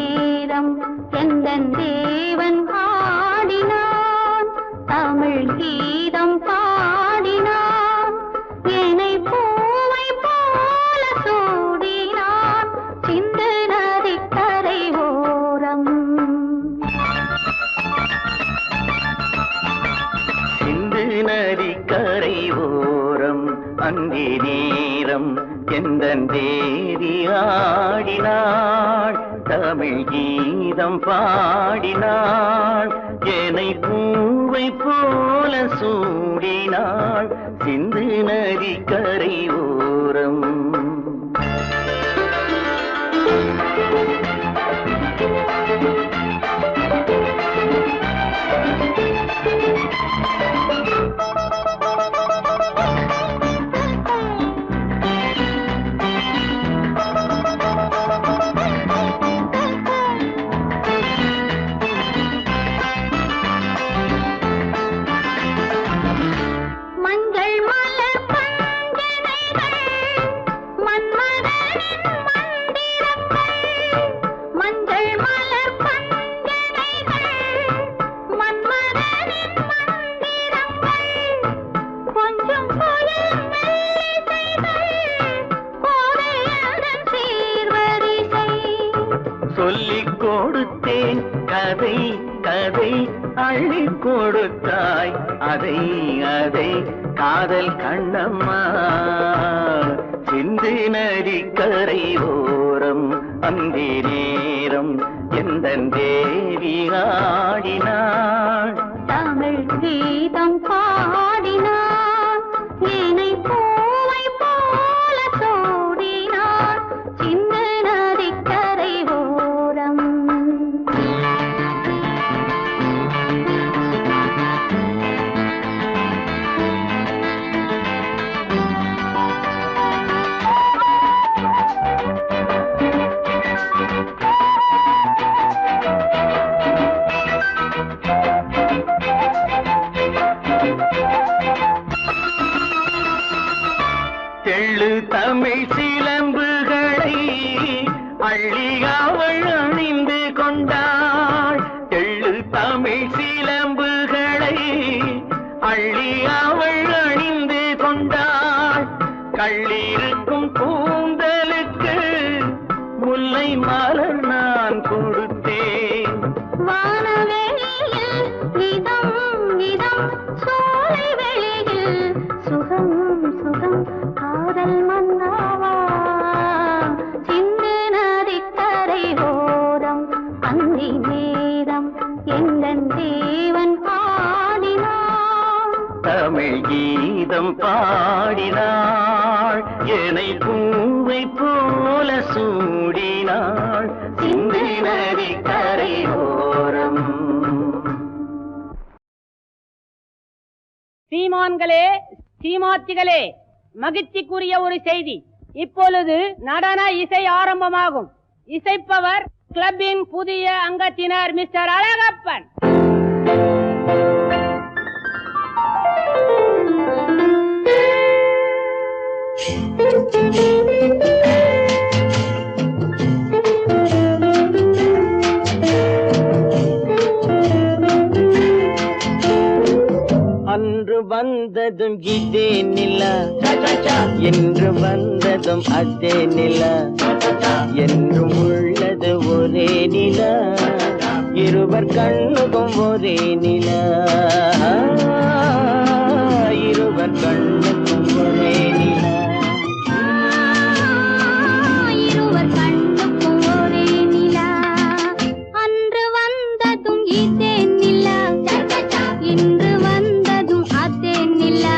நேரம் எந்தன் தேவன் ஆடினான், தமிழ் கீதம் பாடினான், என்னை பூவை போல சூடினான் சிந்து நதிக்கரை ஓரம். சிந்து நதிக்கரை ஓரம் அந்தி நேரம் எந்தன் தேவி ஆடினாள், தமிழ் கீதம் பாடினாள், என்னை பூவை போல சூடினாள் சிந்து நதிக்கரை ஓரம். சொல்லிக் கொடுத்தேன் கதை கதை அள்ளி கொடுத்தாய் அதை அதை காதல் கண்ணம்மா. சிந்து நதிக்கரை ஓரம் அந்தி நேரம் எந்தன் தேவி ஆடினாள், தமிழ் கீதம் பாடினான், என்னை பூவை போல சூடினான் சிந்து நதிக்கரை ஓரம். தெள்ளு தமிழ் சிலம்புகளை அள்ளி அவள் அணிந்து கொண்டாள், தெள்ளு தமிழ் சிலம்புகளை அள்ளி அவள் அணிந்து கொண்டாள், கள்ளிருக்கும் கூந்தலுக்கு முல்லை மலர் நான் கொடுத்தேன். வானவெளியில் இதம் இதம் சோலை வெளியில் சுகம் சுகம் காதல் மன்னாவா சிந்து நதிக்கரை ஓரம் அந்தி நேரம் எந்தன் தேவன் ஆடினான், தமிழ் கீதம் பாடினாள், என்னை பூவை போல சூடினாள் சிந்து நதிக்கரை ஓரம். சீமான்களே, சீமாத்திகளே, மகிழ்ச்சிக்குரிய ஒரு செய்தி. இப்பொழுது நடன இசை ஆரம்பமாகும். இசைப்பவர் கிளப்பின் புதிய அங்கத்தினர் மிஸ்டர் அழகப்பன். அன்று வந்ததும் இதே நிலா, என்று வந்ததும் அதே நிலா, என்றும் உள்ளது ஒரே நிலா, இருவர் கண்ணுக்கும் ஒரே நிலா, இருவர் கண்ணுக்கும் ஒரே நிலா, இருவர் கண்ணுக்கும் ஒரே நிலா. அன்று வந்ததும் இதே நிலா, இன்று வந்ததும் அதே நிலா,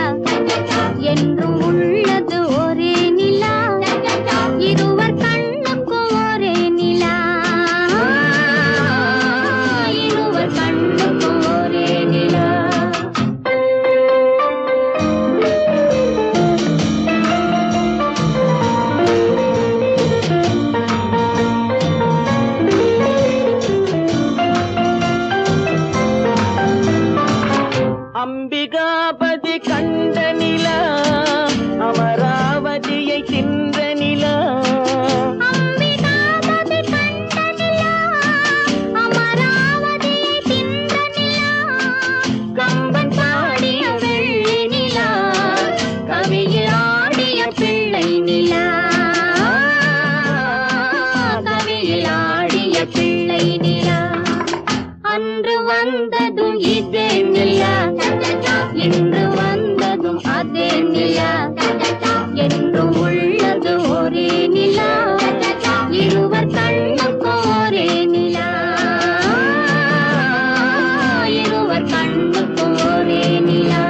என்றும் உள்ளது ஒரே நிலா, இருவர் கண்ணுக்கும் ஒரே நிலா, இருவர் கண்ணுக்கும் ஒரே நிலா. வெள்ளை நிலா அன்று வந்ததும் இதே நிலா இன்று வந்ததும் அதே நிலா என்றும் உள்ளது ஒரே நிலா இருவர் கண்ணுக்கும் ஒரே நிலா இருவர் கண்ணுக்கும் ஒரே நிலா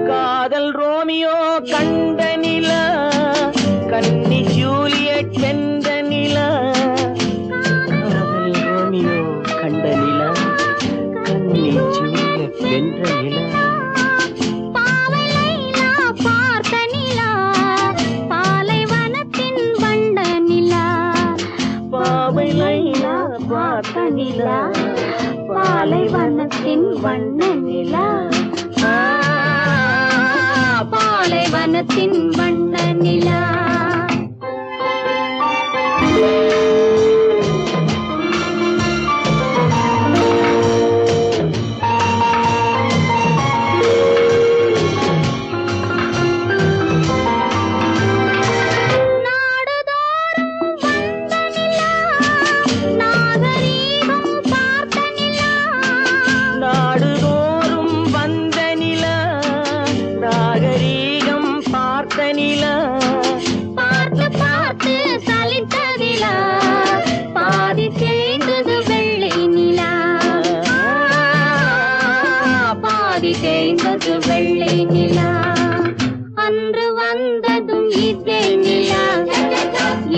காதல் ரோமியோ கண்ட நிலா கன்னி ஜூலியட் வென்ற நிலா காதல் ரோமியோ கண்ட நிலா கன்னி ஜூலியட் வென்ற நிலா பாவை லைலா பார்த்த நிலா பாலைவனத்தின் வண்ட நிலா பாவை லைலா பார்த்த நிலா பாலைவனத்தின் வண்ண நிலா பாலைவனத்தின் வண்ண நிலா நாடுதோறும் வந்த நிலா நாகரீகம் பார்த்த நிலா பார்த்து பார்த்து சலித்த நிலா பாதி தேய்ந்தது வெள்ளை நிலா பாதி தேய்ந்தது வெள்ளை நிலா அன்று வந்ததும் இதே நிலா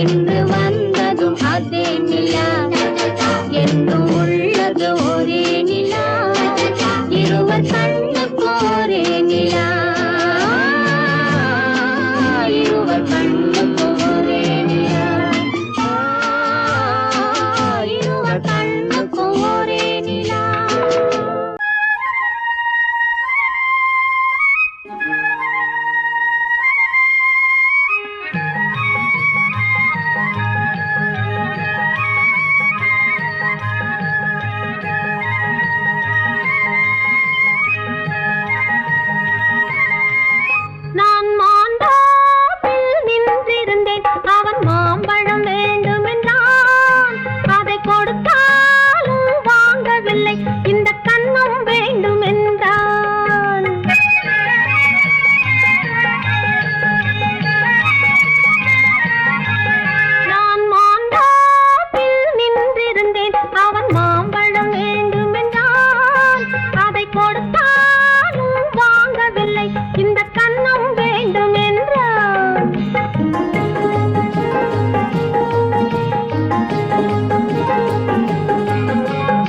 இன்று வந்ததும் அதே நிலா என்றும் உள்ளது ஒரே நிலா இருவர் கண்ணுக்கு ஒரே நிலா இருவர் கண்ணுக்கு ஒரே நிலா இருவர் கண்ணுக்கு ஒரே நிலா நான் மாண்டாப்பில் நின்றிருந்தேன் அவன் மாம்பழம் வேண்டுமென்றான் அதை கொடுத்தாலும் வாங்கவில்லை இந்த கன்னம் வேண்டும் என்றான் நான் மாண்டாப்பில் நின்றிருந்தேன் அவன் மாம்பழம் வேண்டுமென்றான் அதை கொடுத்தாலும் வாங்கவில்லை இந்த கன்னம் வேண்டும் என்றான்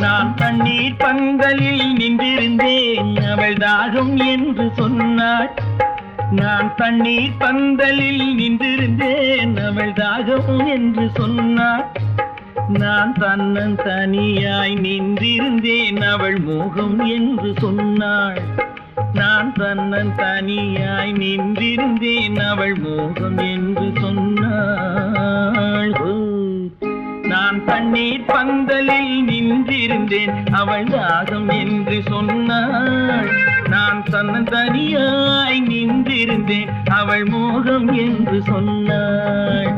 நான் தண்ணீர் பந்தலில் நின்றிருந்தேன் அவள் தாகம் என்று சொன்னாள் நான் தண்ணீர் பந்தலில் நின்றிருந்தேன் அவள் தாகம் என்று சொன்னாள் நான் தன்னன் தனியாய் நின்றிருந்தேன் அவள் மோகம் என்று சொன்னாள் நான் தன்னன் தனியாய் நின்றிருந்தேன் அவள் மோகம் என்று சொன்னாள் நான் தண்ணீர் பந்தலில் நின்றிருந்தேன் அவள் தாகம் என்று சொன்னாள் நான் தன்னன் தனியாய் நின்றிருந்தேன் அவள் மோகம் என்று சொன்னாள்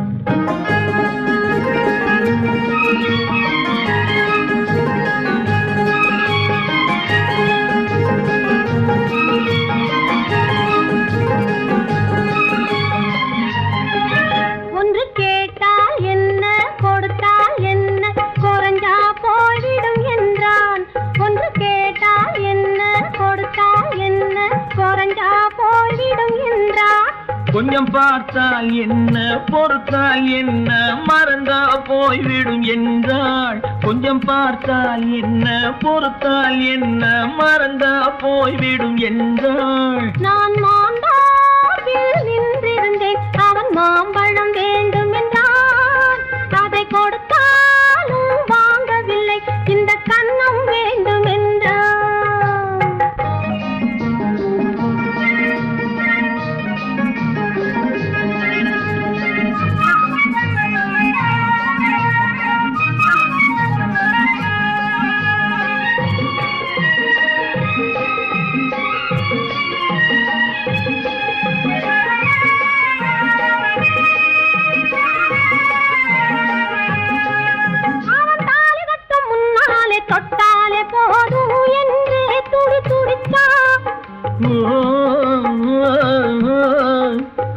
ஒன்று கேட்டால் என்ன கொடுத்தால் என்ன குறைஞ்சா போய்விடும் என்றான் ஒன்று கேட்டால் என்ன கொடுத்தால் என்ன குறைஞ்சா போய்விடும் என்றான் கொஞ்சம் பார்த்தால் என்ன பொறுத்தால் என்ன மறந்தா போய்விடும் என்றாள் கொஞ்சம் பார்த்தால் என்ன பொறுத்தால் என்ன மறந்தா போய்விடும் என்றாள் நான் மாண்டாப்பில் நின்றிருந்தேன் அவன் மாம்பழம் வேண்டும் என்றான் அதை கொடுத்தாலும் வாங்கவில்லை இந்த கன்னம் வேண்டும் என்றான்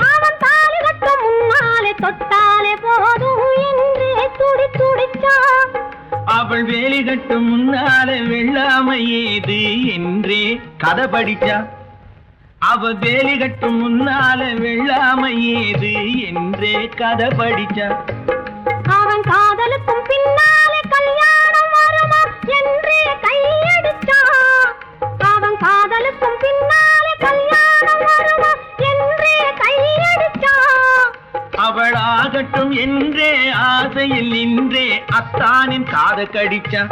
அவன் தாலி கட்டும் முன்னாலே தொட்டாலே போதும் என்றே துடி துடிச்சா. அவள் வேலி கட்டும் முன்னாலே வெள்ளாமை ஏது என்றே கதை படிச்சா. அவ வேலி கட்டும் முன்னாலே வெள்ளாமை ஏது என்றே கதை படிச்சா. அவன் காதலுக்கும் பின்னாலே கல்யாணம் வருமா என்றே கையடிச்சா. அவன் காதலுக்கும் பின்னாலே கல்யாணம் வருமா என்றே கையடிச்சா. அவள் ஆகட்டும் என்றே ஆசையில் நின்றே அத்தானின் காத கடிச்சா.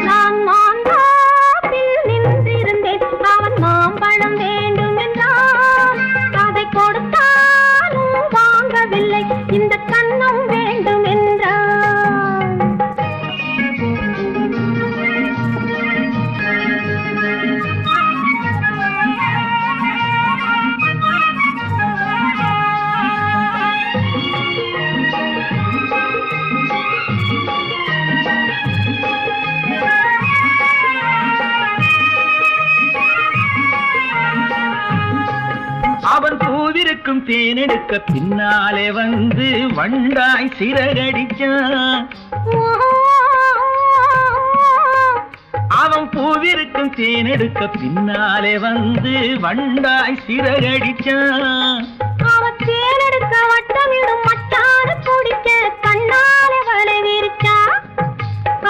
நான் மாந்தாப்பில் நின்றிருந்தேன், அவன் மாம்பழம் வேண்டும் என்றான். அதை கொடுத்தாலும் வாங்கவில்லை, இந்த கன்னம் வேண்டும் என்றான். அவன் பூவிருக்கும் தேனெடுக்க பின்னாலே வந்து வண்டாய் சிறகடிச்சான். அவன் பூவிருக்கும் தேனெடுக்க பின்னாலே வந்து வண்டாய் சிறகடிச்சான். அவன் தேனெடுக்க வட்டமிடும் மச்சான குடிக்க கண்ணாலே வலை விரிச்சா.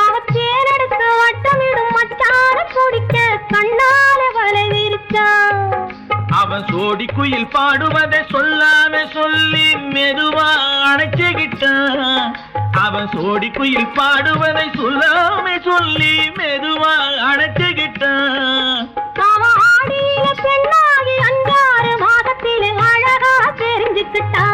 அவன் தேனெடுக்க வட்டமிடும் மச்சான குடிக்க கண்ணாலே வலை விரிச்சா. அவன் சோடி குயில் பாடுவதை சொல்லாம சொல்லி மெதுவா அணைச்சுக்கிட்டான். அவன் சோடி குயில் பாடுவதை சொல்லாம சொல்லி மெதுவா அணைச்சுக்கிட்டான். அவன் ஆடிய பெண்ணாகி 5-6 மாதத்திலே அழகா தெரிஞ்சுக்கிட்டா.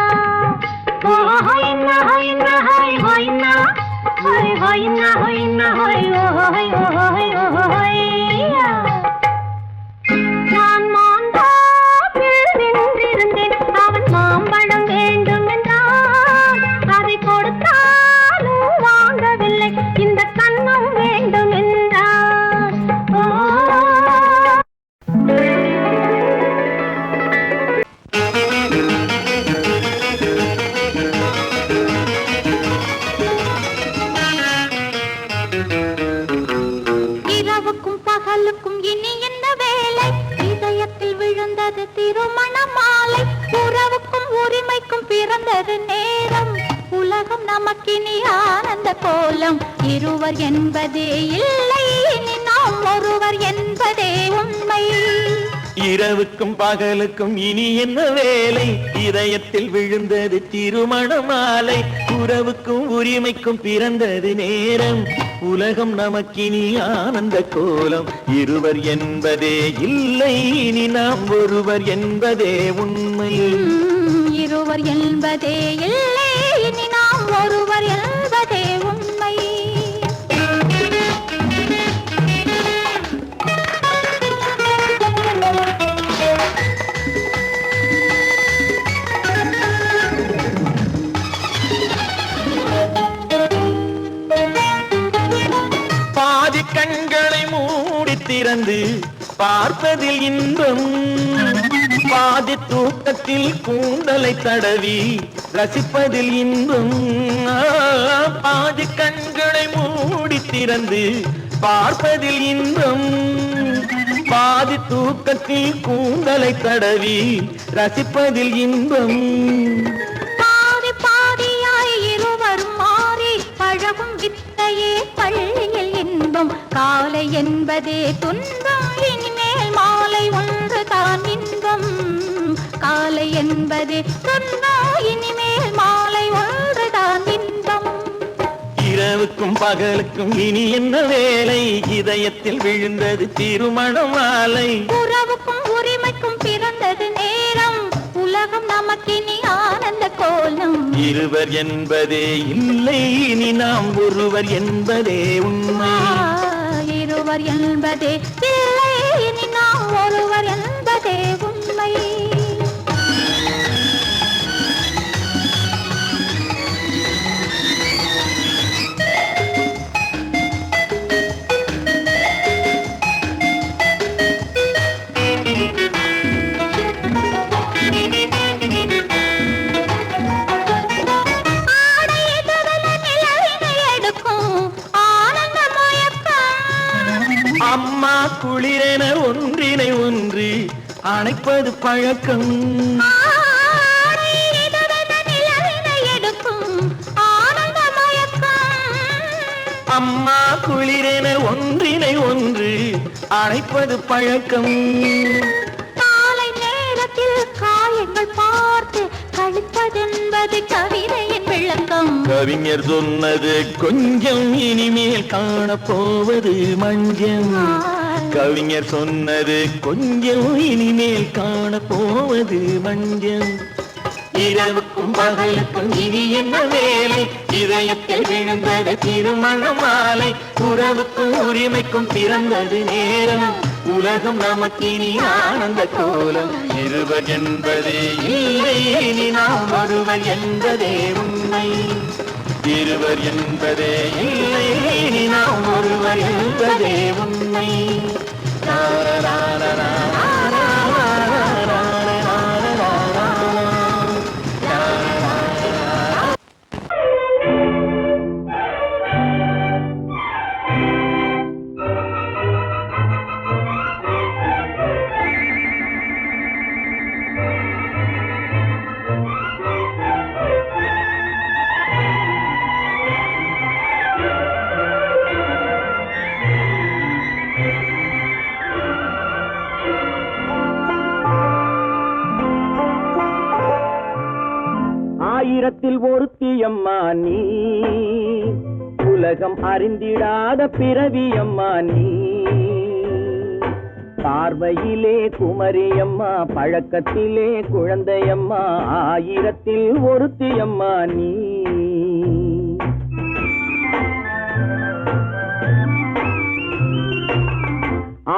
நான் மாந்தாப்பில் நின்றிருந்தேன், அவன் மாம்பழம் வேண்டும் என்றான். அதை கொடுத்தாலும் வாங்கவில்லை, இந்த கன்னம் வேண்டும் என்றான். இரவுக்கும் பகலுக்கும் இனி என்ன வேலை? இதயத்தில் விழுந்தது திருமண மாலை. உறவுக்கும் உரிமைக்கும் பிறந்தது நேரம். உலகம் நமக்கினி ஆனந்த கோலம். இருவர் என்பதே இல்லை, இனி நாம் ஒருவர் என்பதே உண்மை. இரவுக்கும் பகலுக்கும் இனி என்ன வேலை? இதயத்தில் விழுந்தது திருமண மாலை. உறவுக்கும் உரிமைக்கும் பிறந்தது நேரம். உலகம் நமக்கினி ஆனந்த கோலம். இருவர் என்பதே இல்லை, இனி நாம் ஒருவர் என்பதே உண்மை. இருவர் என்பதே இல்லை, இனி நாம் ஒருவர் என்பதே உண்மை. பாதி கண்களை மூடி திறந்து பார்ப்பதில் இன்பம். பாதி தூக்கத்தில் கூந்தலை தடவி ரசிப்பதில் இன்பம். பாதி கண்களை மூடி திறந்து பார்ப்பதில் இன்பம். பாதி தூக்கத்தில் கூந்தலை தடவி ரசிப்பதில் இன்பம். பாதி பாதியாய் இருவரும் மாறி பழகும் வித்தையே பள்ளியில் இன்பம். காலை என்பதே துன்பம், இனிமேல் மாலை ஒன்று தான் இன்பம். காலை என்பதே துன்பம், இனிமேல் மாலை ஒன்று தான் இன்பம். இரவுக்கும் பகலுக்கும் இனி என்ன வேலை? இதயத்தில் விழுந்தது திருமண மாலை. உறவுக்கும் உரிமைக்கும் பிறந்தது நேரம். உலகம் நமக்கினி ஆனந்த கோலம். இருவர் என்பதே இல்லை, இனி நாம் ஒருவர் என்பதே உண்மை. இருவர் என்பதே இல்லை, இனி நாம் ஒருவர் என்பதே உண்மை. அணைப்பது பழக்கம். அம்மா குளிரென ஒன்றினை ஒன்று அணைப்பது பழக்கம். காலை நேரத்தில் காயங்கள் பார்த்து கழிப்பதென்பது கவிதையின் விளக்கம். கவிஞர் சொன்னது கொஞ்சம், இனிமேல் காணப்போவது மஞ்சம். கவிஞர் சொன்னது கொஞ்சம், இனிமேல் காணப்போவது மஞ்சம். இரவுக்கும் பகலுக்கும் இனி என்ன வேலை? இதயத்தில் விழுந்தது திருமண மாலை. உறவுக்கும் உரிமைக்கும் பிறந்தது நேரம். உலகம் நமக்கினி ஆனந்த கோலம். இருவர் என்பதே இல்லை, இனி நாம் ஒருவர் என்பதே உண்மை. இருவர் என்பதே இல்லை, இனி நாம் ஒருவர் என்பதே உண்மை. ஆயிரத்தில் ஒருத்தியம்மா நீ, உலகம் அறிந்திடாத பிறவியம்மா நீ. பார்வையிலே குமரியம்மா, பழக்கத்திலே குழந்தையம்மா. ஆயிரத்தில் ஒருத்தியம்மா நீ.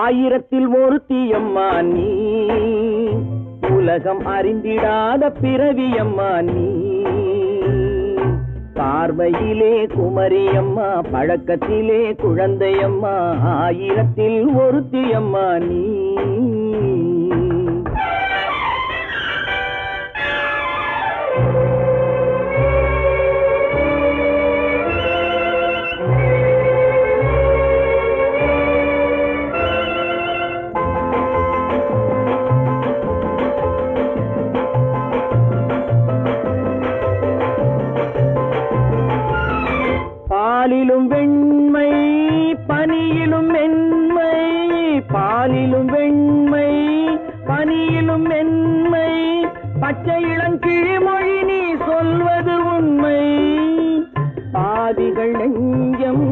ஆயிரத்தில் ஒருத்தியம்மா நீ, உலகம் அறிந்திடாத பிறவியம்மா நீ. பார்வையிலே குமரியம்மா, பழக்கத்திலே குழந்தையம்மா. ஆயிரத்தில் ஒருத்தியம்மா நீ. பாலிலும் வெண்மை, பனியிலும் மென்மை. பாலிலும் வெண்மை, பனியிலும் மென்மை. பச்சை இளங்கிழிமொழி நீ சொல்வது உண்மை. பாதிகள் நெஞ்சம்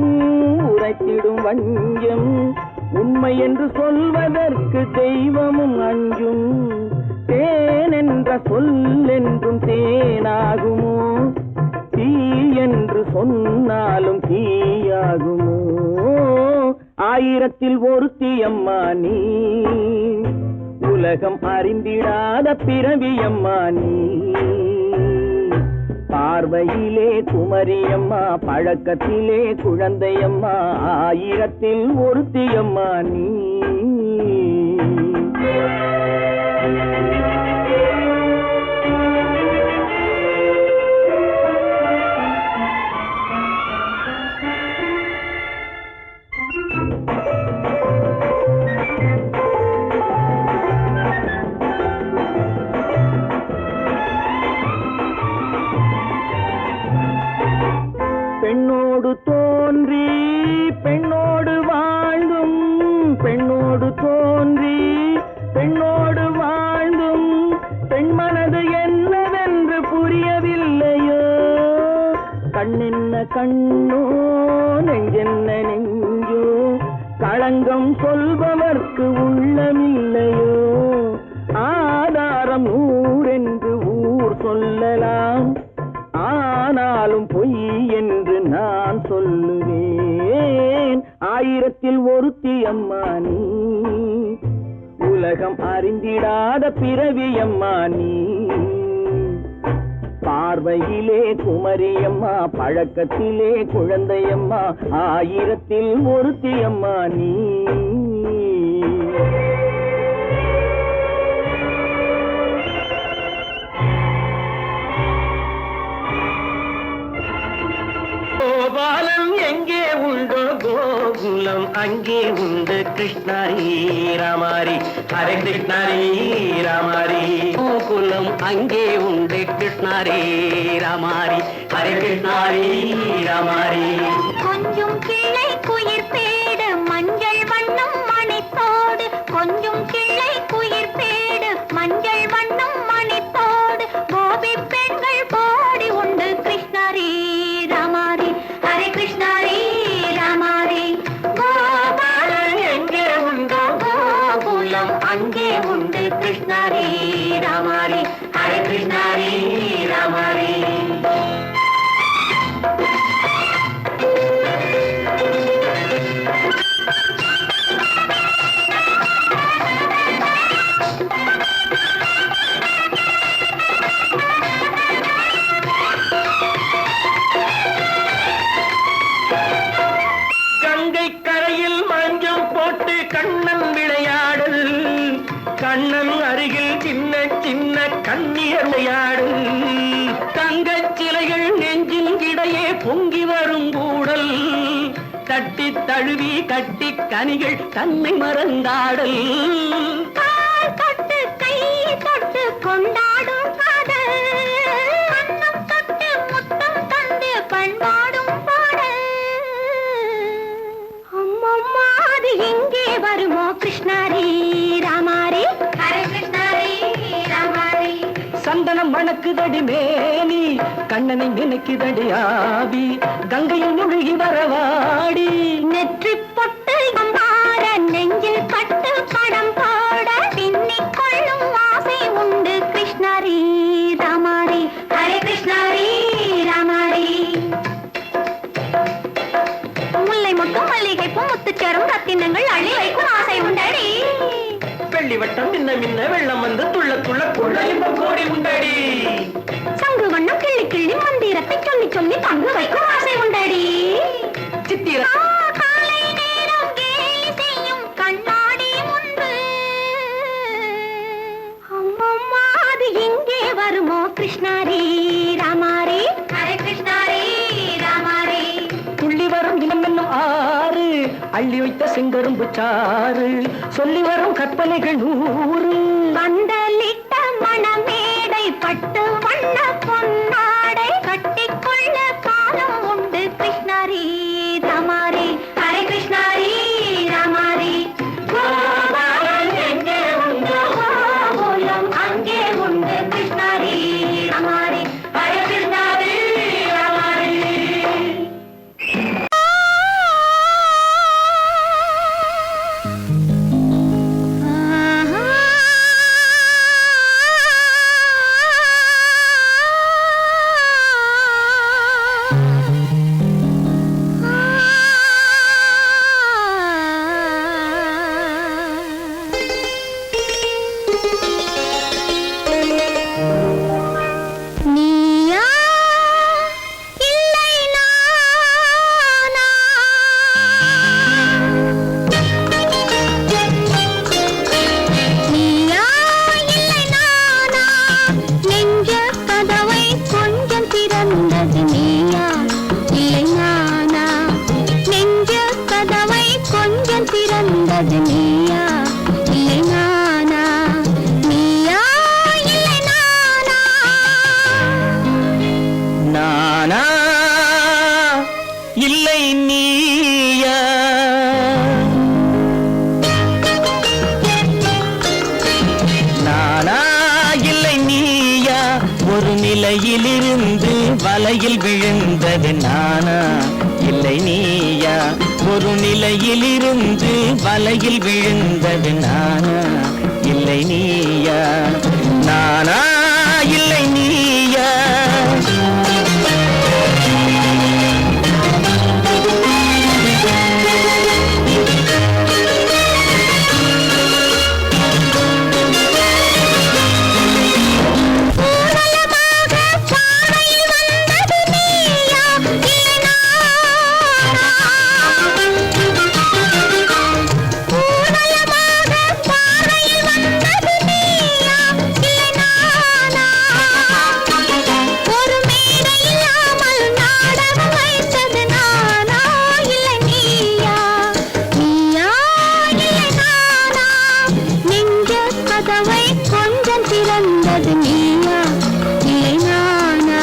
உரைத்திடும் வஞ்சம். உண்மை என்று சொல்வதற்கு தெய்வமும் அஞ்சும். தேன் என்ற சொல் என்றும் தேனாகுமோ? தீ என்று சொன்னாலும் தீயாகுமோ? ஆயிரத்தில் ஒருத்தியம்மா நீ, உலகம் அறிந்திடாத பிறவியம்மா நீ. பார்வையிலே குமரியம்மா, பழக்கத்திலே குழந்தையம்மா. ஆயிரத்தில் ஒருத்தியம்மா நீ. பெண்ணோடு தோன்றி பெண்ணோடு வாழ்ந்தும், பெண்ணோடு தோன்றி பெண்ணோடு வாழ்ந்தும், பெண் மனது என்னவென்று புரியவில்லையோ? கண்ணென்ன கண்ணோ, நெஞ்சென்ன நெஞ்சோ? களங்கம் சொல்பவர்க்கு உள்ளமில்லையோ? ஆதாரம் ஊரென்று ஊர் சொல்லலாம், ஆனாலும் பொய் என்று நான் சொல்லுவேன். ஆயிரத்தில் ஒருத்தியம்மா நீ, உலகம் அறிந்திடாத பிறவியம்மா நீ. பார்வையிலே குமரியம்மா, பழக்கத்திலே குழந்தையம்மா. ஆயிரத்தில் ஒருத்தியம்மா நீ. கோபாலம் எங்கே உண்டோ கோகுலம் அங்கே உண்டு கிருஷ்ணாரி ராமாரி. ஹரே கிருஷ்ணாரி ராமாரி கோகுலம் அங்கே உண்டு கிருஷ்ணாரி ராமாரி ஹரே கிருஷ்ணாரி ராமாரி கொஞ்சம் கிளை குயிர் பேடு மஞ்சள் வண்ணம் மணித்தோடு கொஞ்சம் கிளை குயிர் பேடு மஞ்சள் வண்ணம் மணித்தோடு கோபி பெண்கள் போடி உண்டு கிருஷ்ணாரி ராமாரி ஹரே கிருஷ்ணாரி ராமாரி கோபாலன் எங்கே உண்டோ கோகுலம் அங்கே உண்டு கிருஷ்ணாரி ராமாரி ஹரே கிருஷ்ணாரி ராமாரி கங்கை கரையில் மஞ்சம் போட்டு கண்ணன் விளையாடல் கண்ணன் அருகில் சின்ன சின்ன கண்ணியர் விளையாடல் தங்கச் சிலைகள் நெஞ்சின் இடையே பொங்கி வரும் கூடல் தட்டி தழுவி கட்டி கனிகள் தன்னை மறந்தாடல் கால் தொட்டு கை தொட்டு கொண்டாடும் காதல் கண்ணம் தொட்டு முத்தம் தந்து பண்பாடும் பாடல் அம்மம்மா அது எங்கே வருமோ கிருஷ்ணாரி ராமாரி ஹரே கிருஷ்ணாரி ராமாரி சந்தனம் மணக்குதடி மேனி கண்ணனை நினைக்குதடி ஆவி கங்கையில் முழுகி வரவாடி நெற்றி பொட்டு அம்பார நெஞ்சில் பட்டு படம் பாட பின்னிக் கொள்ளும் ஆசை உண்டு கிருஷ்ணாரி ராமாரி ஹரே கிருஷ்ணாரி ராமாரி முல்லை மொட்டும் மல்லிகை பூ முத்துச்சேரும் ரத்தினங்கள் அள்ளி வைக்கும் ஆசை உண்டடி வெள்ளி வட்டம் மின்ன மின்ன வெள்ளம் வந்து துள்ள துள்ள கொள்ள இன்பம் கோடி உண்டடி சங்கு வண்ணம் கிள்ளி கிள்ளி மந்திரத்தை சொல்லி சொல்லி தங்கு வைக்கும் ஆசை உண்டடி சித்திர காலை நேரம் கேலி செய்யும் கண்ணாடி முன்பு அம்மம்மா அது எங்கே வருமோ கிருஷ்ணாரி ராமாரி ஹரே கிருஷ்ணாரி ராமாரி துள்ளி வரும் இனம் என்னும் ஆறு அள்ளி வைத்த செங்கரும்பு சாறு சொல்லி வரும் கற்பனைகள் 100 பந்தலிட்ட மணமேடை பட்டு வண்ண பொன்னாடை கட்டிக்கொள்ள காலம் உண்டு கிருஷ்ணாரி ராமாரி ஹரே கிருஷ்ணாரி ராமாரி கோபாலன் எங்கே உண்டோ கோகுலம் அங்கே உண்டு கிருஷ்ணாரி ராமாரி ஹரே கிருஷ்ணாரி ராமாரி நீயா இல்லை நானா நீயா இல்லை நானா நெஞ்ச கதவை கொஞ்சம் திறந்தது நீயா இல்லை நானா நெஞ்ச கதவை கொஞ்சம் திறந்தது நீயா இல்லை நானா நீயா இல்லை நானா நானா இல்லை நீயா நானா இல்லை நீயா ஒரு நிலையிலிருந்து வலையில் விழுந்தது நானா இல்லை நீயா ஒரு நிலையிலிருந்து வலையில் விழுந்தது நானா இல்லை நீயா நானா இல்லை நீயா ஊடலமாக பாறையில் வந்தது நீயா இல்லை நானா ஊடலமாக பாறையில் வந்தது நீயா கொஞ்சம் பிறந்தது நீயா இல்லை நானா?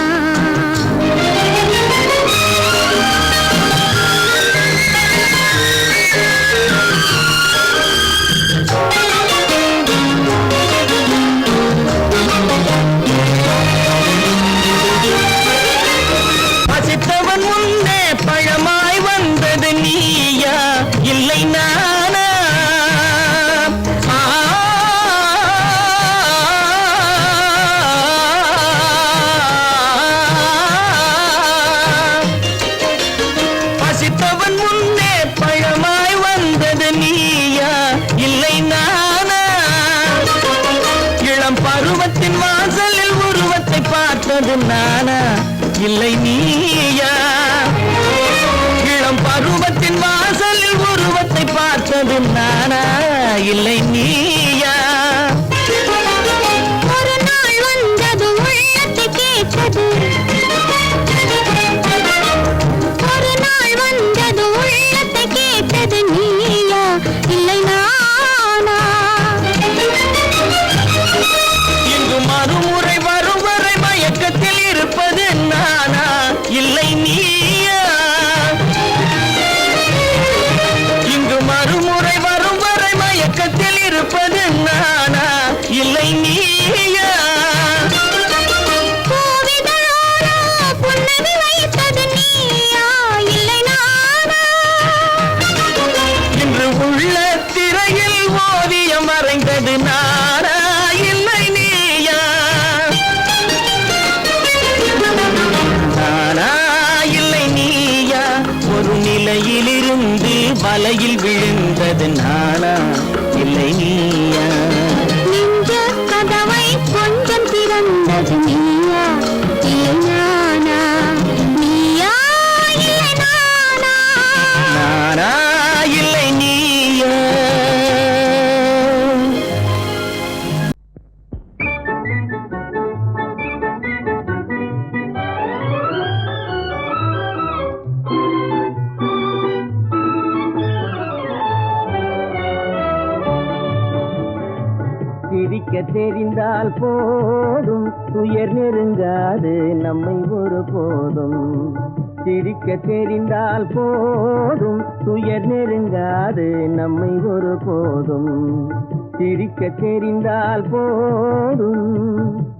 பசித்தவன் முன்னே பழமாய் வந்தது நீயா இல்லை நானா? பசித்தவன் முன்னே பழமாய் வந்தது நீயா இல்லை நானா? இளம் பருவத்தின் வாசலில் உருவத்தை பார்த்தது நானா இல்லை நீயா? இளம் பருவத்தின் வாசலில் உருவத்தை பார்த்தது நானா இல்லை நீயா? ஒரு நாள் வந்தது உள்ளத்தை கேட்டது, ஒரு நாள் வந்தது உள்ளத்தை கேட்டது நீயா இல்லை நானா? இங்கு மறுமுறை வரும் வரை மயக்கத்தில் இருப்பது நானா இல்லை நீயா? இங்கு மறுமுறை வரும் வரை மயக்கத்தில் இருப்பது நானா இல்லை நீயா? பூவிதழோரோ புன்னகை வைத்தது நீயா இல்லை நானா? இன்று உள்ள திரையில் ஓவியம் மறைந்தது நானா இல்லை நீயா? நானா இல்லை நீயா? ஒரு நிலையிலிருந்து வலையில் விழுந்தது நானா இல்லை நீயா? நெஞ்ச கதவை கொஞ்சம் திறந்தது நீயா இல்லை நானா? நீயா இல்லை நானா? நானா இல்லை நீயா? சிரிக்க தெரிந்தால் போதும் துயர் நெருங்காது நம்மை ஒரு போதும். சிரிக்க தெரிந்தால் போதும் துயர் நெருங்காது நம்மை ஒரு போதும். சிரிக்க தெரிந்தால் போதும்,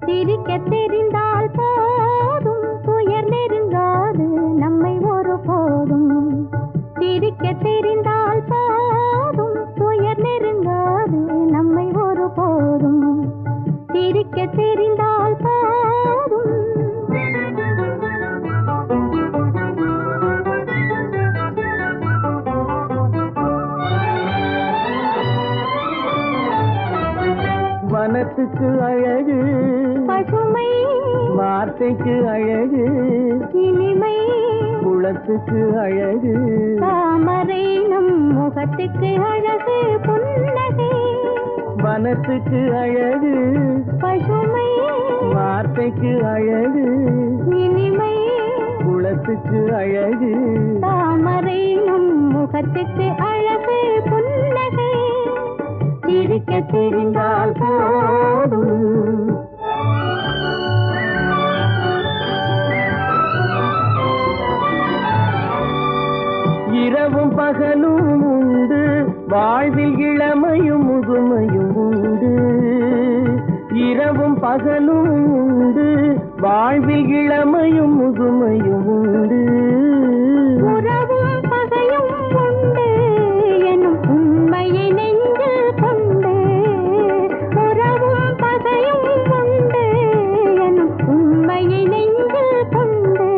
சிரிக்க தெரிந்தால் போதும் துயர் நெருங்காது நம்மை ஒரு போதும். சிரிக்க தெரிந்தால் போதும் துயர் நெருங்காது நம்மை ஒரு போதும். சிரிக்க தெரிந்தால் போதும். வனத்துக்கு அழகு பசுமை, வார்த்தைக்கு அழகு இனிமை, குளத்துக்கு அழகு தாமரை நம் முகத்துக்கு அழகு புன்னகை. வனத்துக்கு அழகு பசுமை, வார்த்தைக்கு அழகு இனிமை, குளத்துக்கு அழகு தாமரை நம் முகத்துக்கு அழகு புன்னகை. சிரிக்க தெரிந்தால் போதும். இரவும் பகலும் உண்டு வாழ்வில் இளமையும் முதுமையும் உண்டு. இரவும் பகலும் உண்டு வாழ்வில் இளமையும் முதுமையும் உண்டு. உறவும் பகையும் உண்டு எனும் உண்மையை நெஞ்சில் கொண்டு. உறவும் பகையும் உண்டு எனும் உண்மையை நெஞ்சில் கொண்டு.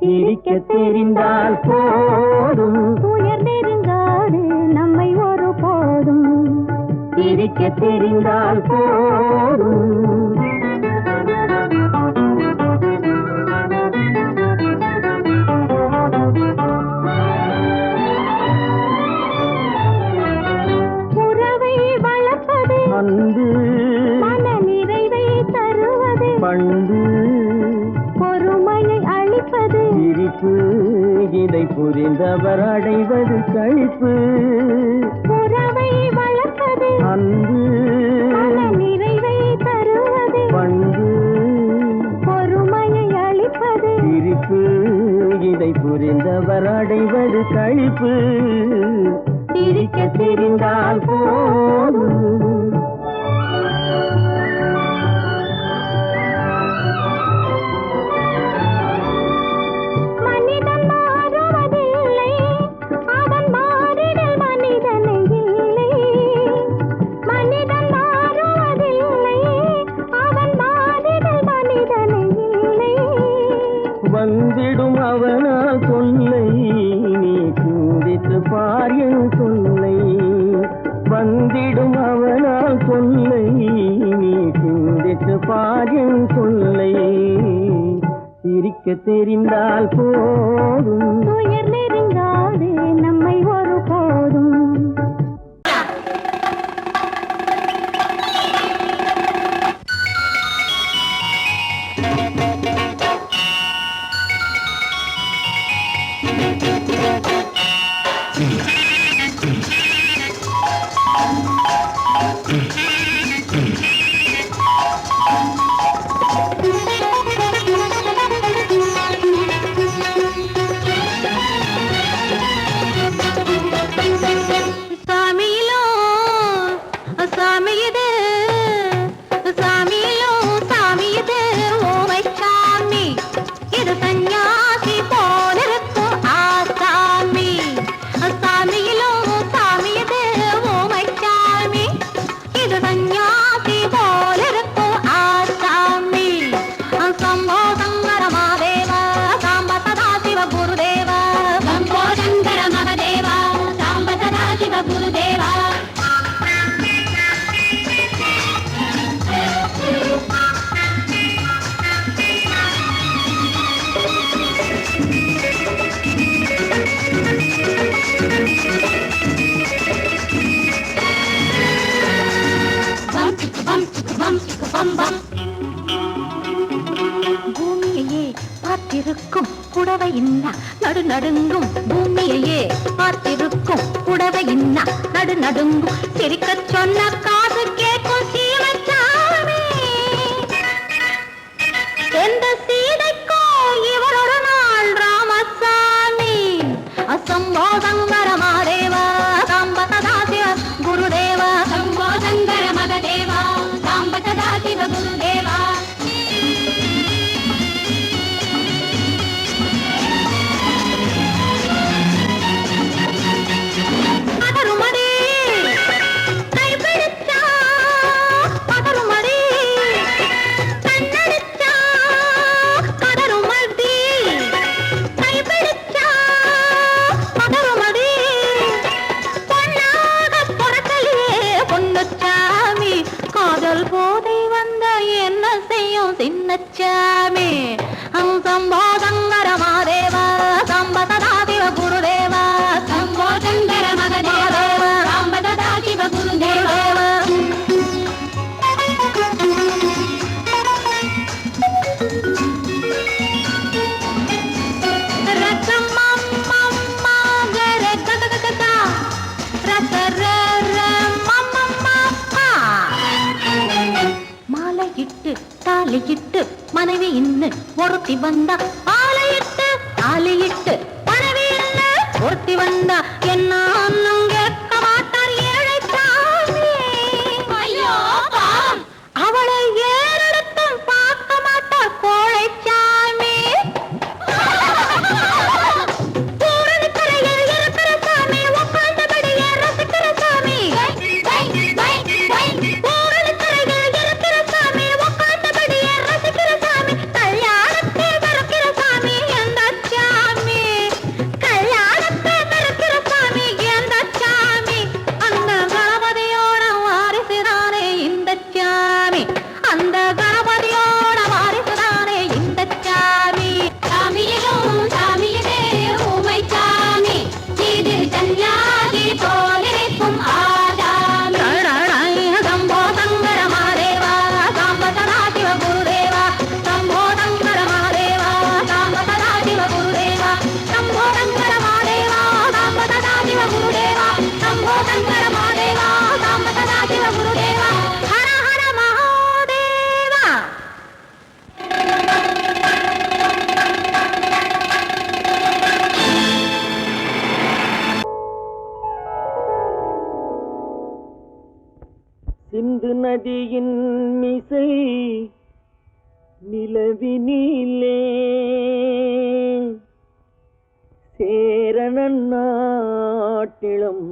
சிரிக்க தெரிந்தால் போதும் துயர் நெருங்காது நம்மை ஒரு போதும். சிரிக்க தெரிந்தால் போதும். உறவை வளர்ப்பது அன்பு மன நிறைவை தருவது. பண்பு பொறுமையை அளிப்பது சிரிப்பு இதை புரிந்தவர் அடைவது களிப்பு. உறவை வளர்ப்பது அன்பு மன செழிப்பு சிரிக்க தெரிந்தால் போதும். மனிதன் மாறுவதில்லை, அவன் மாறிடில் மனிதனை இல்லை. மனிதன் மாறுவதில்லை, அவன் மாறிடில் மனிதனை இல்லை. வந்திடும் அவனால் தொல்லை நீ சிந்தித்து பார் என் சொல்லை. வந்திடும் அவனால் தொல்லை நீ சிந்தித்து பார் என் சொல்லை. சிரிக்க தெரிந்தால் போதும். துயர் நெருங்காது நம்மை ஒரு போதும். சாமியிலோ சாமி இது, சாமியிலோ சாமி இது, ஓமை சாமி இது சந்நியாசி போலிருக்கும் ஆசாமி. சாமியிலோ சாமி இது, ஓமை சாமி இது சந்நியாசி போலிருக்கும் ஆசாமி. சம்போ சங்கர மகாதேவ சாம்ப சதா சிவ குருதேவ. சம்போ சங்கர மகாதேவ சாம்ப சதா சிவ குருதேவ. பூமியையே பார்த்திருக்கும் புடவை இன்னா நடு நடுங்கும். பூமியையே பார்த்திருக்கும் புடவை இன்னா நடு நடுங்கும். சிரிக்க சொன்ன காது கேட்கும் சீமச்சாமி. எந்த சீதைக்கோ இவர் ஒரு நாள் ராமசாமி. அசம்போ சங்கர மகாதேவ சாம்ப சதா சிவ குருதேவ. சம்போ சங்கர மகாதேவ சாம்ப சதா சிவ குருதேவ. பதறுமடி கைபிடிச்சா, பதறுமடி கண்ணடிச்சா, பதறுமடி கைபிடிச்சா, பதறுமடி பொன்னாக பொறக்கலையே பொன்னுச்சாமி. காதல் போதை வந்த என்ன செய்யும் சின்னச்சாமி. சம்போ சங்கர மகாதேவ சாம்ப சதா சிவ குருதேவ. சம்போ சங்கர மகாதேவ சாம்ப சதா சிவ குருதேவ. மாலையிட்டு தாலியிட்டு மனைவி இன்னு ஒருத்தி வந்தா. ஆலையிட்டு தாலியிட்டு மனைவி இன்னு ஒருத்தி வந்தா. என்ன கேட்க மாட்டார் ஏழை சாமி. ஐயோ அவளை ஏறெடுத்தும் பார்க்க மாட்டார் கோழை சாமி. பூரணிக்கரையில் இருக்கிற சாமி உட்கார்ந்தபடியே ரசிக்கிற சாமி. பூரணிக்கரையில் இருக்கிற சாமி உட்கார்ந்தபடியே ரசிக்கிற சாமி. கல்யாணத்தை மறக்கிற சாமி எந்த சாமி. கல்யாணத்தை மறக்கிற சாமி எந்த நதியின் மிசை நிலவினிலே சேரணன் நாட்டிளம்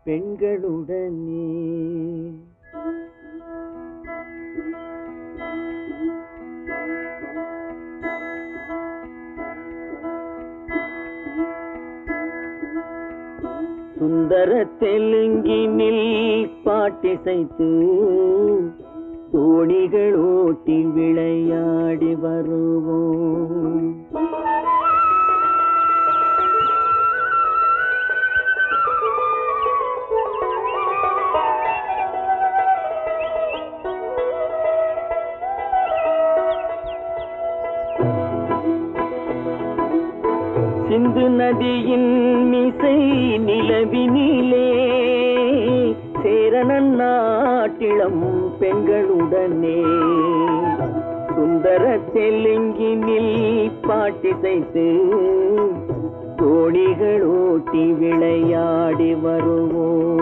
பெண்களுடனே சுந்தர தெலுங்கினில் பாட்டிசைத்து தோணிகள் ஓட்டி விளையாடி வருவோம். சிந்து நதியின் மிசை நிலவினிலே சேரணன் நாட்டிளம் பெண்களுடனே சுந்தர தெலுங்கினில் பாட்டிசைத்து தோணிகள் ஓட்டி விளையாடி வருவோம்.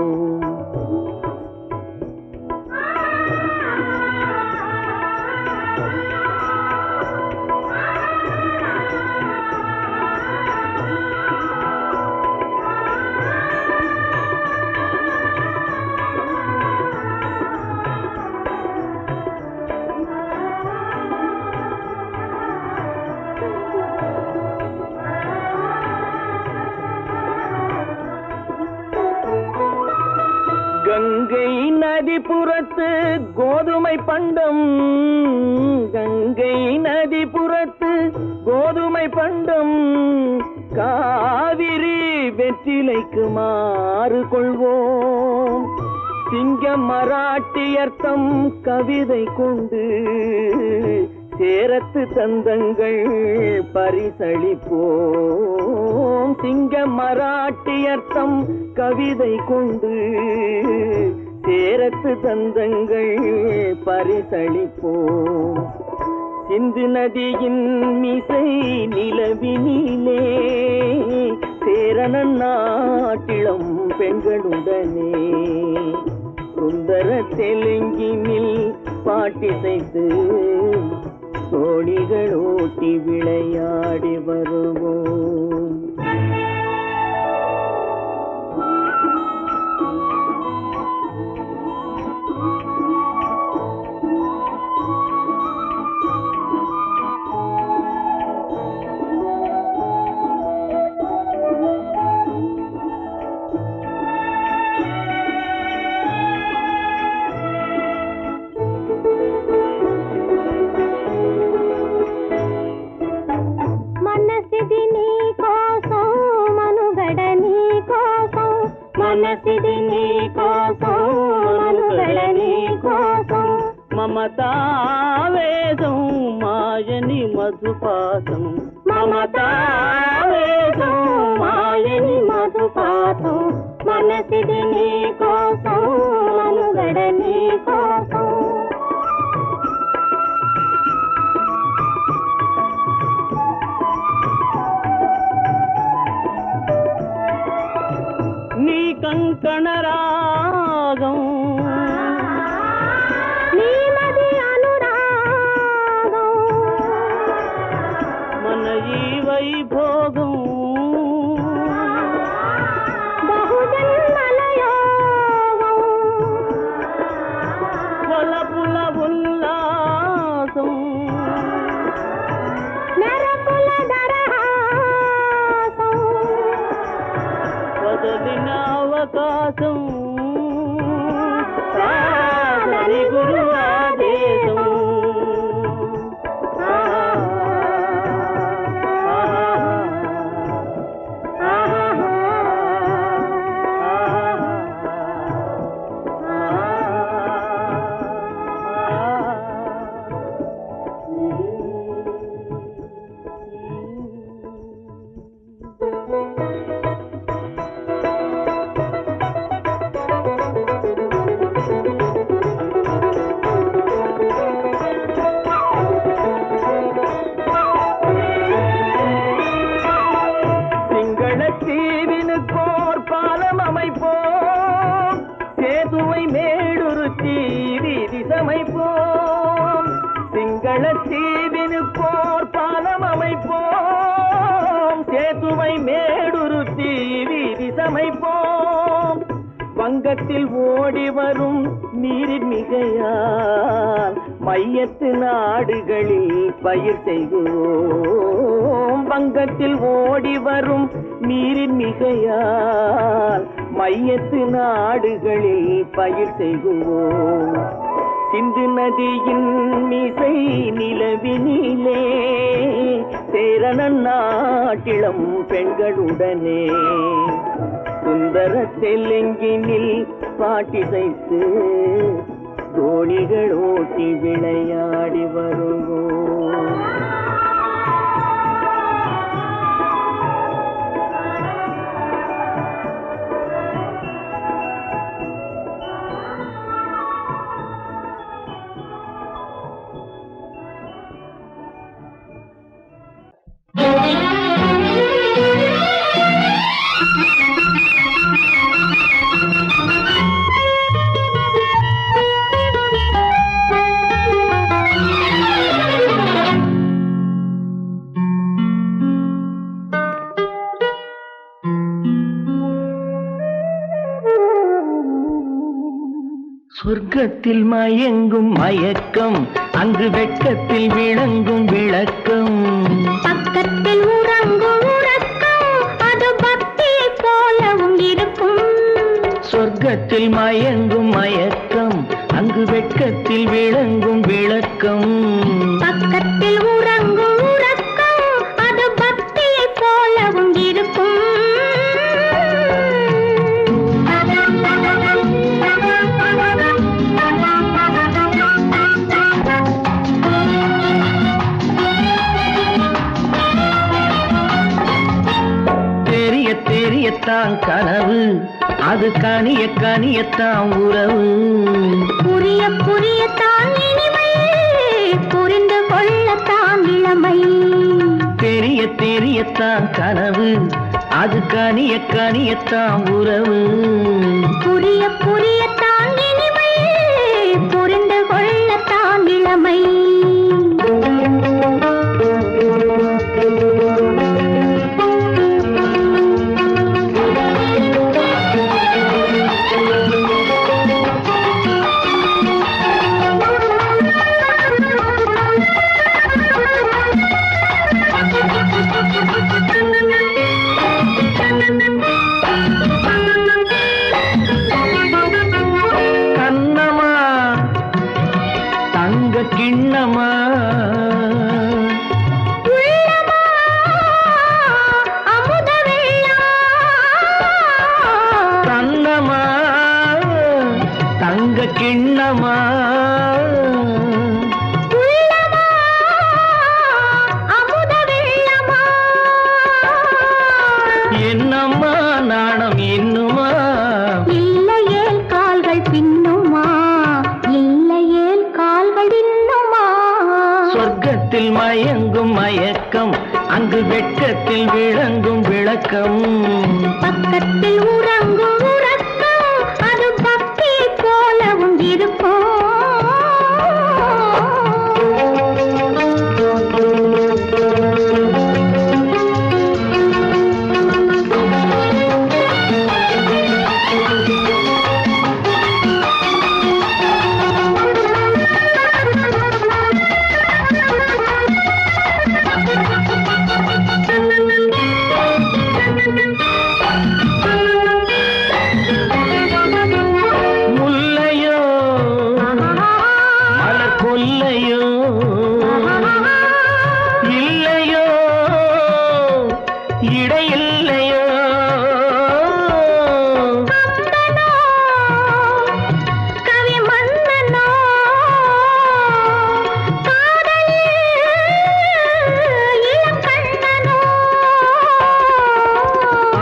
கங்கை நதிபுறத்து கோதுமை பண்டம், கங்கை நதிபுறத்து கோதுமை பண்டம், காவிரி வெற்றிலைக்கு மாறு கொள்வோம். சிங்கம் மராட்டியர்த்தம் கவிதை கொண்டு சேரத்து தந்தங்கள் பரிசளிப்போம். சிங்கம் மராட்டியர்த்தம் கவிதை கொண்டு சேரத்து தந்தங்கள் பரிசளிப்போம். சிந்து நதியின் மிசை நிலவினிலே சேரணன் நாட்டிளம் பெண்களுடனே சுந்தர தெலுங்கினில் பாட்டிசைத்து தோணிகள் ஓட்டி விளையாடி வருவோம். మనసిది నీ కోసం మనుగడ నీ కోసం మమతావేదం మాయని మధుపాసం మమతావేదం మాయని మధుపాసం మనసిది నీ కోసం మనుగడ నీ కోసం నీ కంకణ రాగం నీ మది అనురాగం మన ఈ వైభోగం బహుజన్మల యోగం వలపుల ఉల్లాసం మెరపుల దరహాసం వదలిన అవకాశం కాదని గురు ఆదేశం அமைப்போம், சிங்கள தீவினுக்கோர் பாலம் அமைப்போம், சேதுவை மேடுருத்தி வீதி சமைப்போம். வங்கத்தில் ஓடி வரும் நீரின் மிகையால் மையத்து நாடுகளில் பயிர் செய்கிறோம். வங்கத்தில் ஓடி வரும் நீரின் மிகையால் மையத்து நாடுகளில் பயிர் செய்கிறோம். சிந்து நதியின் மிசை நிலவினிலே சேரணன் நாட்டிளம் பெண்களுடனே சுந்தர தெலுங்கினில் பாட்டிசைத்து தோணிகள் ஓட்டி விளையாடி வருவோம். சொர்க்கத்தில் மயங்கும் மயக்கம், அங்கு வெட்கத்தில் விளங்கும் விளக்கம். பக்கத்தில் உறங்கும் உறக்கம், அது பக்தியை போலவும் இருக்கும். சொர்க்கத்தில் மயங்கும் மயக்கம், அங்கு வெட்கத்தில் விளங்கும் விளக்கம். பக்கத்தில் உறங்கும் உறக்கம், அது பக்தியை போலவும் இருக்கும். தெரியத்தான் கனவு, அது கனிய கனியத்தான் உறவு. புரிய புரியத்தான் இனிமை, புரிந்து கொள்ளத்தான் இளமை. தெரியத்தான் கனவு, அது கனிய கனியத்தான் உறவு. புரிய புரியத்தான் இனிமை, புரிந்து கொள்ளத்தான் இளமை. கண்ணமா தங்க கிண்ணமா, கண்ணமா தங்க கிண்ணமா, என்னம்மா நாணம் இன்னுமா? இல்லையேல் கால்கள் பின்னுமா, இல்லையேல் கால்கள் இன்னுமா. சொர்க்கத்தில் மயங்கும் மயக்கம், அங்கு வெட்கத்தில் விளங்கும் விளக்கம். பக்கத்தில் உறங்கும் உறக்கம், அது பக்தியை போலவும் இருக்கும். முல்லையோ மலர் கொல்லையோ, இல்லையோ இடையில்லையோ. கவி மன்னனோ, காதலில் இளம் கண்ணனோ.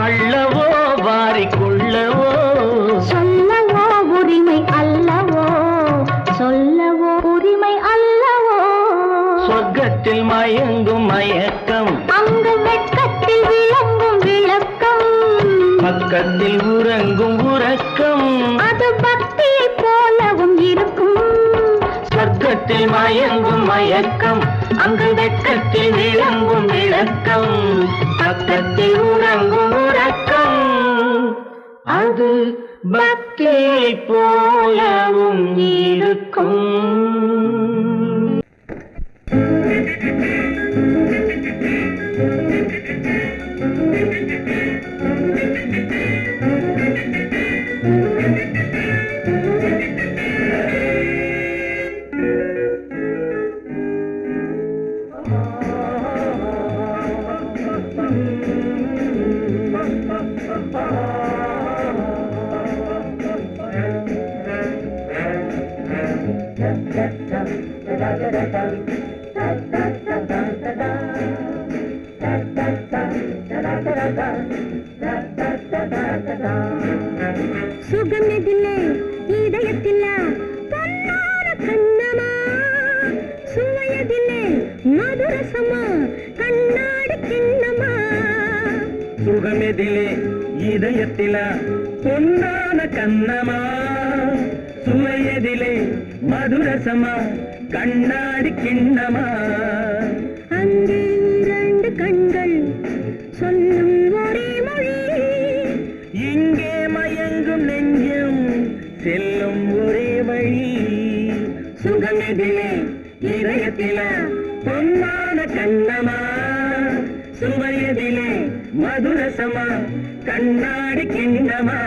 அள்ளவோ வாரிக்கொள்ளவோ, சொல்லவோ உரிமை அல்லவோ, சொல்லவோ உரிமை அல்லவோ. சொர்க்கத்தில் மயங்கும் மயக்கம், அங்கு வெட்கத்தில் விளங்கும் விளக்கம். பக்கத்தில் உறங்கும் உறக்கம். அது பக்தியை போலவும் இருக்கும். மயக்கத்தில் மயங்கும் மயக்கம், அங்கு வெட்கத்தில் விளங்கும் விளக்கம், பக்கத்தில் உறங்கும் உறக்கம், அது பக்தியை போலவும் இருக்கும். சுகமெதிலே இதயத்தில பொன்னார கண்ணமா, சுவையதிலே மதுரசமா கண்ணாடி கிண்ணமா. சுகமெதிலே இதயத்தில பொன்னான கண்ணமா, சுவையதிலே மதுரசமா கண்ணாடி கிண்ணமா. அங்கே இரண்டு கண்கள் சொல்லும் ஒரே மொழி, இங்கே மயங்கும் நெஞ்சும் செல்லும் ஒரே வழி. சுகமெதிலே இதயத்தில பொன்னான கண்ணமா, சுவையதிலே மதுரசமா கண்ணாடி கிண்ணமா.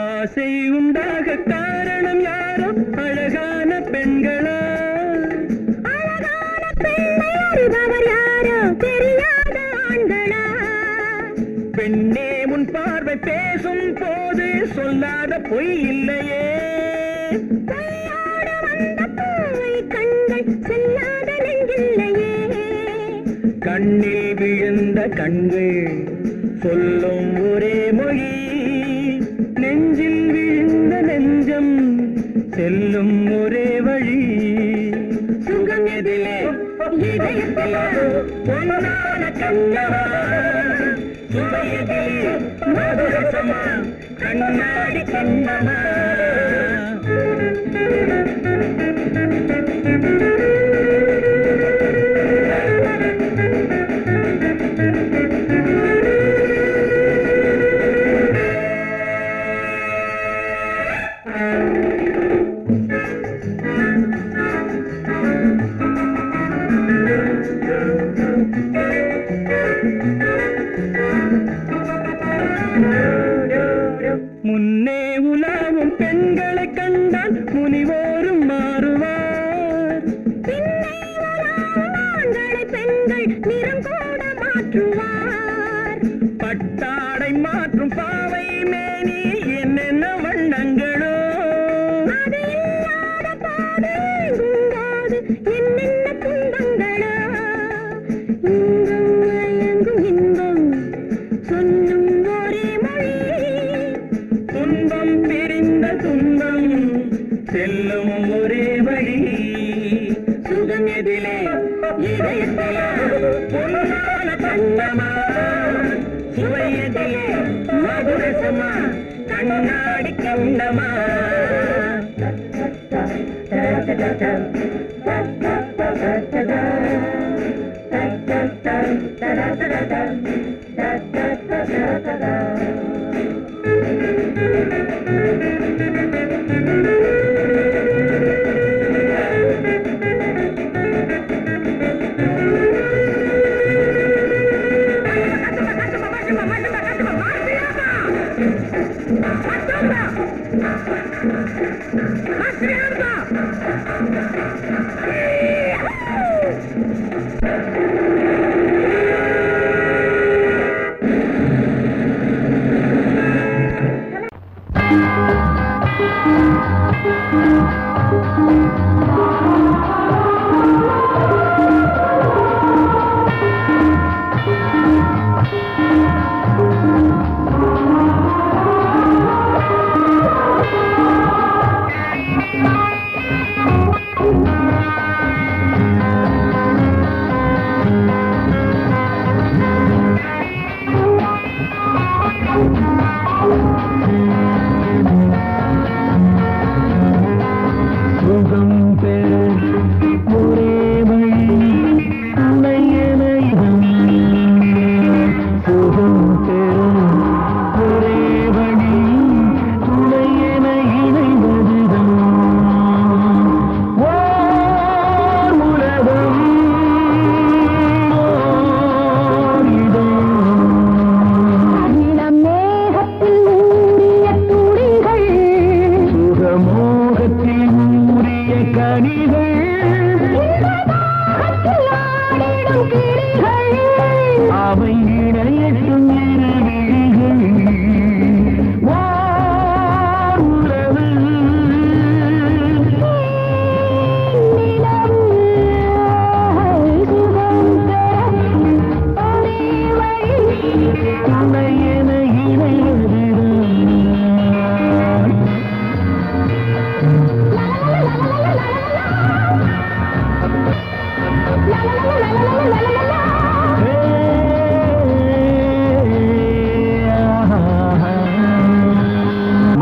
ஆசை உண்டாக காரணம் யாரோ அழகான பெண்களா, அழகான பெண்ணை அறிபவர் யாரோ தெரியாத ஆண்களா. பெண்ணே முன் பார்வை பேசும் போது சொல்லாத பொய் இல்லையே, பொய்யோடு வந்த பூவை கண்கள் செல்லாத நெஞ்சில்லையே. கண்ணில் விழுந்த கண்கள் சொல்லும் ஒரே மொழி, நெஞ்சில் விழுந்த நெஞ்சம் செல்லும் ஒரே வழி. சுகம் எதிலே இதயத்தில பொன்னான கண்ணமா, சுவையதிலே மதுரசமா கண்ணாடி கண்ணமா. முன்னே உலாவும் பெண்களை கண்டால் முனிவோரும் மாறுவார், பின்னே உலாவும் ஆண்களை பெண்கள் நிறம் கூட மாற்றுவார். பட்டாடை மாற்றும் பாவை மேனி என்னென்ன வண்ணங்களோ, அது இல்லாத போது எங்கும்போது என்னென்ன துன்பங்களோ. இன்பம் மயங்கும் இன்பம் சொல்லும் ஒரே மொழி, துன்பம் பிரிந்த துன்பம் செல்லும் ஒரே வழி. சுகம் எதிலே இதயத்தில பொன்னான கண்ணமா, சுவையதிலே மதுரசமா கண்ணாடி கண்ணமா.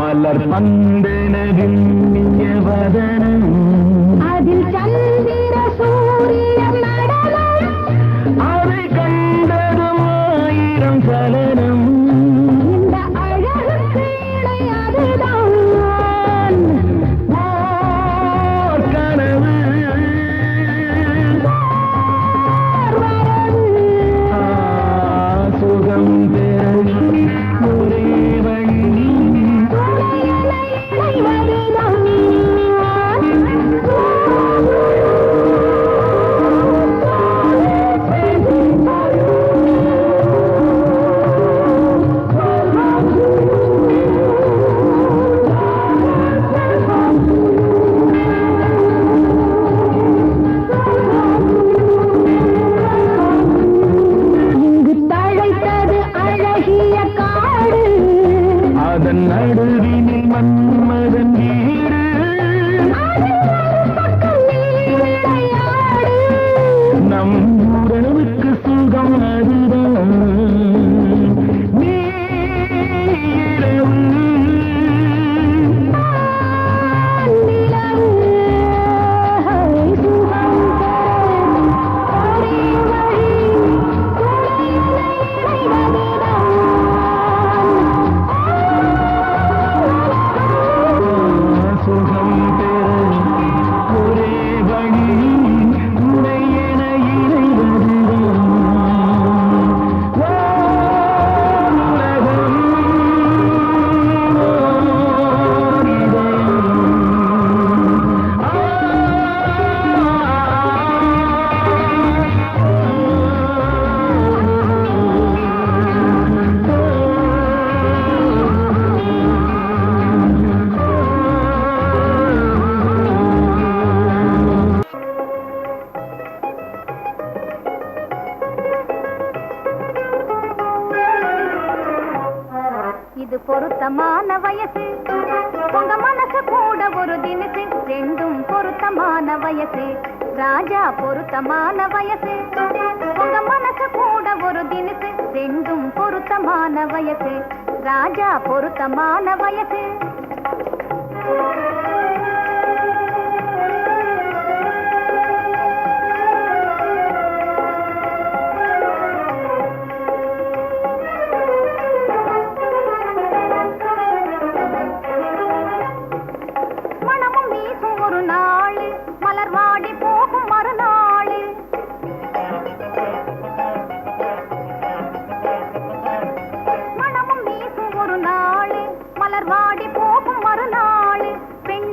மலர் பந்தனவின் வதனம் அதில் சந்திர சூரிய நடனம் அதை கண்டதும் ஆயிரம் சலனம் இந்த அழகுக்கு இணை அதுதான் ஓர் கனவு சுகம் பெற ஒரே வழி இங்கு தழைத்தது அழகிய காடு அதன் நடுவினில் மன்மதன் வீடு அதில் ஒரு பக்கம் நீ விளையாடு நம் உறவுக்கு சுகம் அதுதான் நீரவு நிலவு சுகம் தரும் ஒரே வழி சுகம் பெற ஒரே வழி உனை என இணைவதுதான் உலகம் இது பொருத்தமான வயசு உங்க மனசு கூட ஒரு தினசு ரெண்டும் பொருத்தமான வயசு ராஜா பொருத்தமான வயசு உங்க மனசு கூட ஒரு தினசு ரெண்டும் பொருத்தமான வயசு ராஜா பொருத்தமான வயசு மனமும் வீசும் ஒரு நாள் மலர் வாடி போகும் மறுநாள் மனமும் வீசும் ஒரு நாள் மலர் வாடி போகும் மறுநாள் பெண்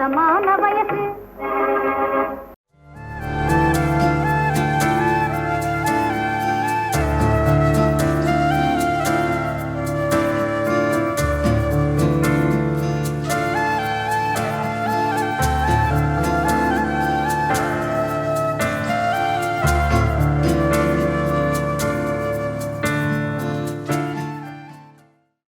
பொருத்தமான வயசு